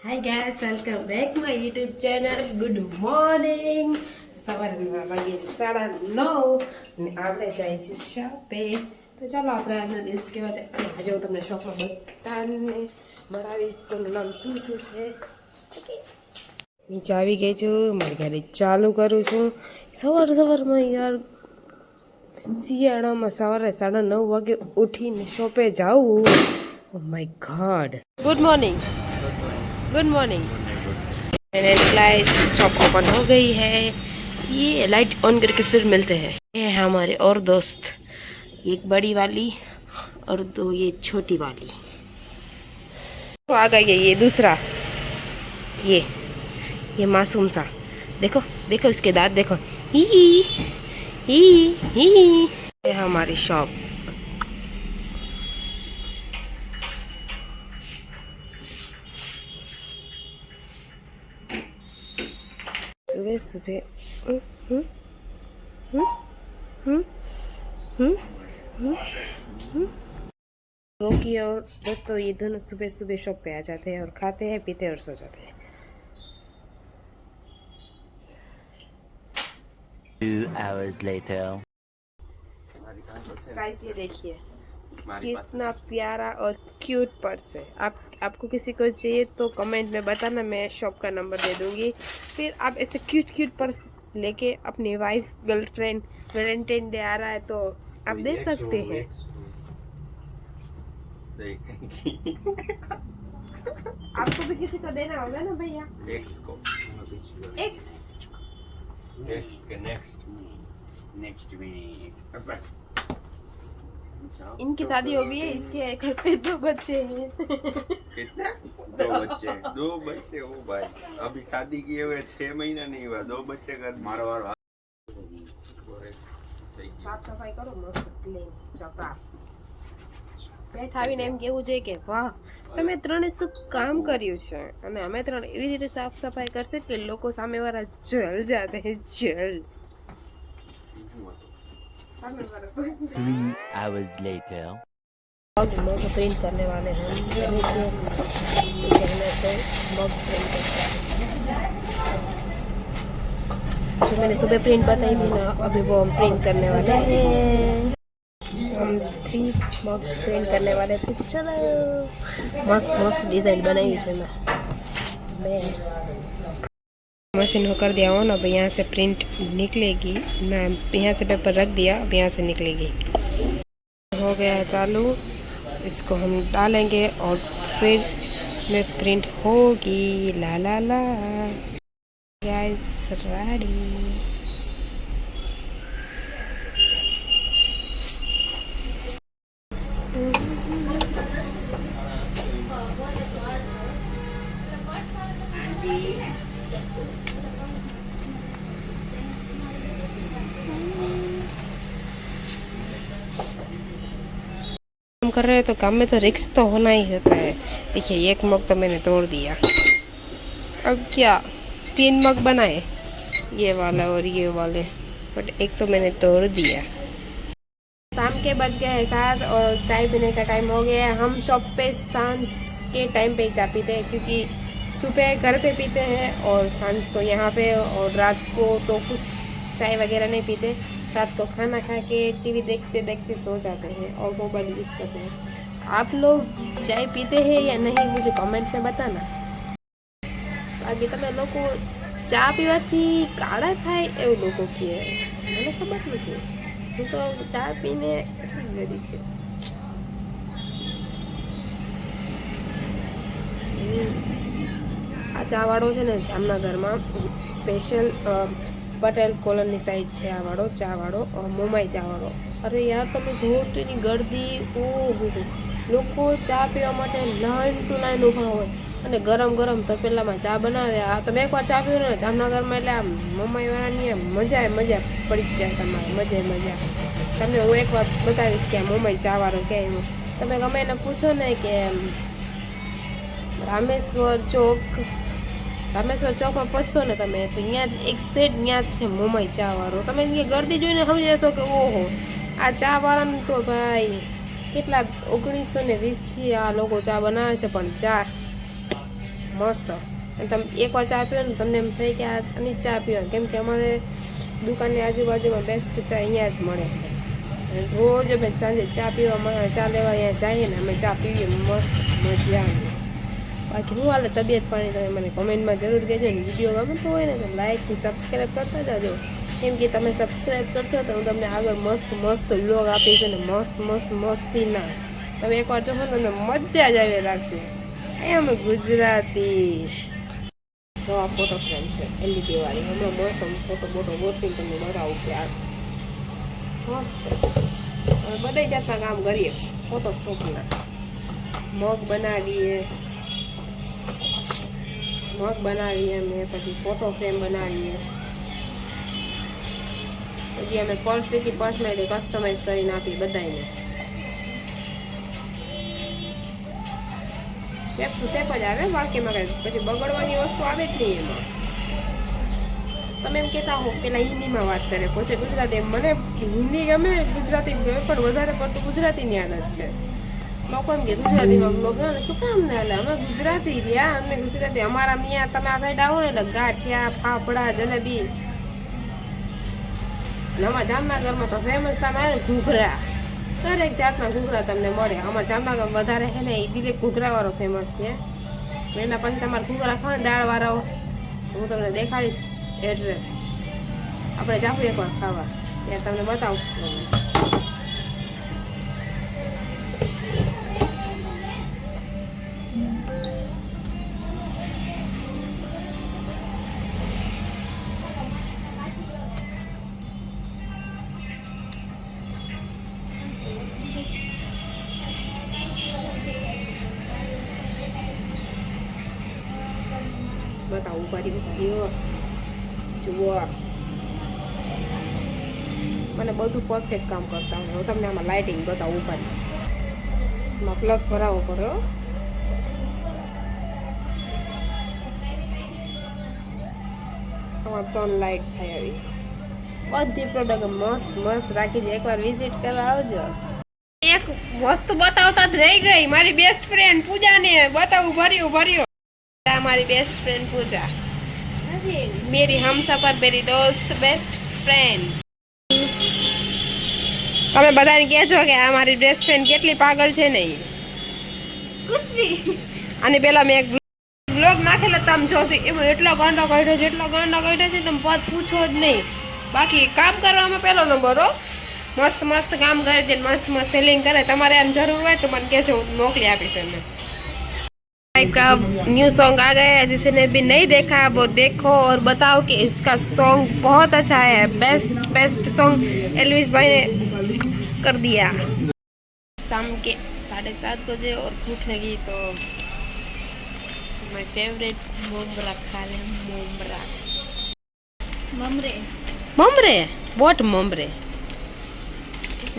Hi guys, welcome back my YouTube channel. Good morning. સવારના વાગે 9:30 અને આપણે જઈએ છીએ શોપે. તો ચાલો આપણે આજનો દિવસ કેવા છે અને આજે હું તમને શોપમાં બધાને બતાવીશ તેનું નામ શું છે. ઓકે, નીચે આવી ગઈ છું, મારી ગાડી ચાલુ કરું છું. સવારમાં યાર શિયાળામાં સવારે 9:30 વાગે ઉઠીને શોપે જાઉં. Oh my god. Good morning. Good morning. मैंने स्लाइस शॉप ओपन हो गई है. ये लाइट ऑन करके फिर मिलते हैं. ये है हमारे और दोस्त, एक बड़ी वाली और दो ये छोटी वाली. तो आ गई है ये दूसरा, ये मासूम सा. देखो देखो इसके दांत देखो. ही ये हमारी शॉप. सुबह सुबह रोकी और दोस्तों ये दोनों सुबह सुबह शॉप पे आ जाते हैं और खाते हैं, पीते हैं और सो जाते हैं. 2 hours later. गाइस ये देखिए कितना प्यारा और क्यूट पर्स है. आपको किसी को चाहिए तो कमेंट में बताना, मैं शॉप का नंबर दे दूंगी. फिर आप ऐसे क्यूट पर्स लेके अपनी वाइफ, गर्लफ्रेंड, वैलेंटाइन डे आ रहा है तो आप दे सकते हैं. आपको भी किसी को देना होगा ना भैया. एक्स को एक्स के नेक्स्ट वीक इनकी शादी हो गई है, इसके घर पे 2 बच्चे हैं. कितने? 2 बच्चे ओ भाई, अभी शादी किए हुए 6 महीना नहीं हुआ, 2 बच्चे कर मारो वारो. સાફ સફાઈ કરો મસ્ત ક્લીન ચકા. સેટ આવીને એમ કેવું છે કે વાહ તમે ત્રણે શું કામ કર્યું છે, અને અમે ત્રણ એવી રીતે સાફ સફાઈ કરશે કે લોકો સામેવાળા જલ જાતે જલ. 3 hours later. मग प्रिंट करने वाले हैं. कहने से मग प्रिंट करते हैं. जो मैंने सुबह प्रिंट बताई थी ना, अभी वो हम प्रिंट करने वाले हैं. हम 3 मग्स प्रिंट करने वाले थे. चलो मस्त डिज़ाइन बनाई है मैं मशीन को कर दिया हूँ ना. अब यहाँ से प्रिंट निकलेगी ना, यहाँ से पेपर रख दिया, अब यहाँ से निकलेगी. हो गया है चालू. इसको हम डालेंगे और फिर इसमें प्रिंट होगी. ला ला ला गाइस रेडी. कर रहे हैं तो काम में तो रिक्स तो होना ही होता है. देखिए एक मग तो मैंने तोड़ दिया. अब क्या 3 मग बनाए, ये वाला और ये वाले, बट एक तो मैंने तोड़ दिया. शाम के बज गए हैं 7 और चाय पीने का टाइम हो गया है. हम शॉप पे सांझ के टाइम पे ही चाय पीते हैं, क्योंकि सुबह घर पे पीते हैं और सांझ को यहाँ पे, और रात को तो कुछ चाय वगैरह नहीं पीते. रात को खाना खा के टीवी देखते देखते सो जाते हैं और मोबाइल यूज़ करते हैं. आप लोग चाय पीते हैं या नहीं मुझे कमेंट में बताना. बाकी તમે લોકો ચા પીવાથી કાળા થાય એવું લોકો કહે, મને ખબર નથી. હું તો ચા પીને એટલી ગરી છે. આ ચાવાળો છે ને જામનગરમાં સ્પેશિયલ પટેલ કોલોની સાઈડ છે આ વાળો ચાવાળો, મુંબઈ ચાવાળો. અરે યાર તમે જોવો તો એની ગર્દી, ઓહો, લોકો ચા પીવા માટે લાઈન ટુ લાઈન ઊભા હોય અને ગરમ ગરમ તપેલામાં ચા બનાવે. આ તમે એકવાર ચા પીવો ને જામનગરમાં, એટલે આમ મુંબઈવાળાની મજા પડી જ જાય તમારે. મજા તમને હું એકવાર બતાવીશ કે આ મુંબઈ ચાવાળો ક્યાં. તમે ગમે એને પૂછો ને કે રામેશ્વર ચોકમાં પહોંચશો ને તમે તો ત્યાં જ એક સેટ ત્યાં જ છે મુંબઈ ચા વાળો. તમે ગરદી જોઈને સમજી જશો કે ઓહો આ ચા વાળાનું તો ભાઈ કેટલા 1920થી આ લોકો ચા બનાવે છે, પણ ચા મસ્ત. અને તમે એકવાર ચા પીઓ ને તમને એમ થાય કે આની જ ચા પીવાની, કેમ કે અમારે દુકાનની આજુબાજુમાં બેસ્ટ ચા અહીંયા જ મળે. રોજ અમે સાંજે ચા પીવા ચા લેવા અહીંયા જઈએ ને અમે ચા પીવીએ, મસ્ત મજા આવે. બાકી શું હાલે તબિયત પાણી તમે મને કોમેન્ટમાં જરૂર કહેજો ને. વિડીયો ગમતો હોય ને તો લાઈક સબસ્ક્રાઈબ કરતા જાજો, કેમ કે તમે સબસ્ક્રાઈબ કરશો તો હું તમને આગળ મસ્ત મસ્ત વ્લોગ આપીશ અને મસ્ત મસ્ત મસ્તીના તમે એકવાર જોશો ને તમને મજા જ આવી રાખશે. અહીંયા અમે ગુજરાતી. તો આ ફોટો ફ્રેમ છે LED વાળી, હમણાં મસ્ત ફોટો ગોઠવીને તમને બતાવું કે આ મસ્ત. હવે બધા જાતના કામ કરીએ ફોટો સ્ટોકના. મગ બનાવીએ અમે, પછી ફોટો ફ્રેમ બનાવીએ, પછી અમે પર્સ વેચી પર્સમાં કસ્ટમાઇઝ કરીને આપીએ બધાને. શેપ ટુ શેપ જ આવે, બાકીમાં કંઈ પછી બગડવાની વસ્તુ આવે જ નહીં એમાં. તમે એમ કહેતા હો પેલા હિન્દીમાં વાત કરે, પછી ગુજરાતી. મને હિન્દી ગમે, ગુજરાતી ગમે, પણ વધારે પડતું ગુજરાતીની આદત છે. લોકો એમ કે ગુજરાતીમાં બ્લોગ ને શું કામ ને, એટલે અમે ગુજરાતી રહ્યા, અમને ગુજરાતી. અમારા અહીંયા તમે આ સાઈડ આવો ને એટલે ગાંઠિયા, ફાફડા, જલેબી. અને અમારા જામનગરમાં તો ફેમસ તમે આવે ને ઘૂઘરા, દરેક જાતના ઘૂઘરા તમને મળે. અમારા જામનગર વધારે છે ને એ દિલીપ ઘૂઘરાવાળો ફેમસ છે. એના પછી તમારે ઘૂઘરા ખાવા દાળવાળો હું તમને દેખાડીશ એડ્રેસ. આપણે જાવું એકવાર ખાવા, ત્યાં તમને બતાવું. બતાવું ઉભારી જુઓ, મને બધું પરફેક્ટ કામ કરતા હોય. હું તમને આમાં લાઇટિંગ બતાવું ઉભારી. એમાં પ્લગ ભરાવો પડે. આમાં 3 લાઇટ થાય આવી. બધી પ્રોડક્ટ મસ્ત મસ્ત રાખી છે, એકવાર વિઝિટ કરવા આવજો. એક વસ્તુ બતાવતા જ રહી ગઈ, મારી બેસ્ટ ફ્રેન્ડ પૂજાને બતાવું. ભર્યો हमारी बेस्ट फ्रेंड पूजा, मेरी हमसफर, मेरी दोस्त, बेस्ट फ्रेंड. તમે બધાને કહેજો કે આ મારી બેસ્ટ ફ્રેન્ડ કેટલી પાગલ છે નહીં. કુછ ભી. અને પેલા મેં એક બ્લોગ નાખેલો તમે જોજો, એમાં એટલો ગાંડો કાઢ્યો છે તમે વાત પૂછો જ નહીં. બાકી કામ કરવામાં પહેલો નંબર હો. મસ્ત મસ્ત કામ કરે છે, મસ્ત મસ્ત સેલિંગ કરે. તમારે આની જરૂર હોય તો મને કહેજો, હું મોકલી આપીશ એમને. का न्यू सॉन्ग आ गया है, जिसने भी नहीं देखा है वो देखो और बताओ कि इसका सॉन्ग बहुत अच्छा है. बेस्ट सॉन्ग एलविस भाई ने कर दिया. शाम के 7:30 बजे और भूख लगी तो माय फेवरेट मोमरा खा रहे हैं. मोमरे व्हाट मोमरे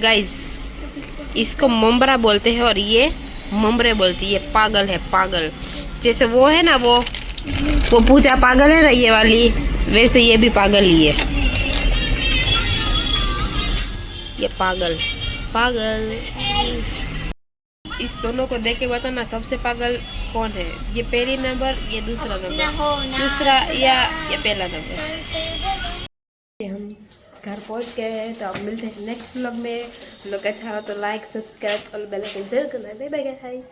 गाइस, इसको मोमरा बोलते हैं और ये ममरे बोलती है. ये पागल है, पागल. जैसे वो है ना, वो पूजा पागल है ना ये वाली, वैसे ये भी पागल ही है. ये पागल. इस दोनों को देख के बताना सबसे पागल कौन है. ये पहली नंबर, ये दूसरा या ये पहला नंबर. हम घर पहुंच गए हैं, तो अब मिलते हैं नेक्स्ट व्लॉग में. व्लॉग अच्छा हो तो लाइक, सब्सक्राइब और बेल आइकन जरूर करना. Bye bye guys.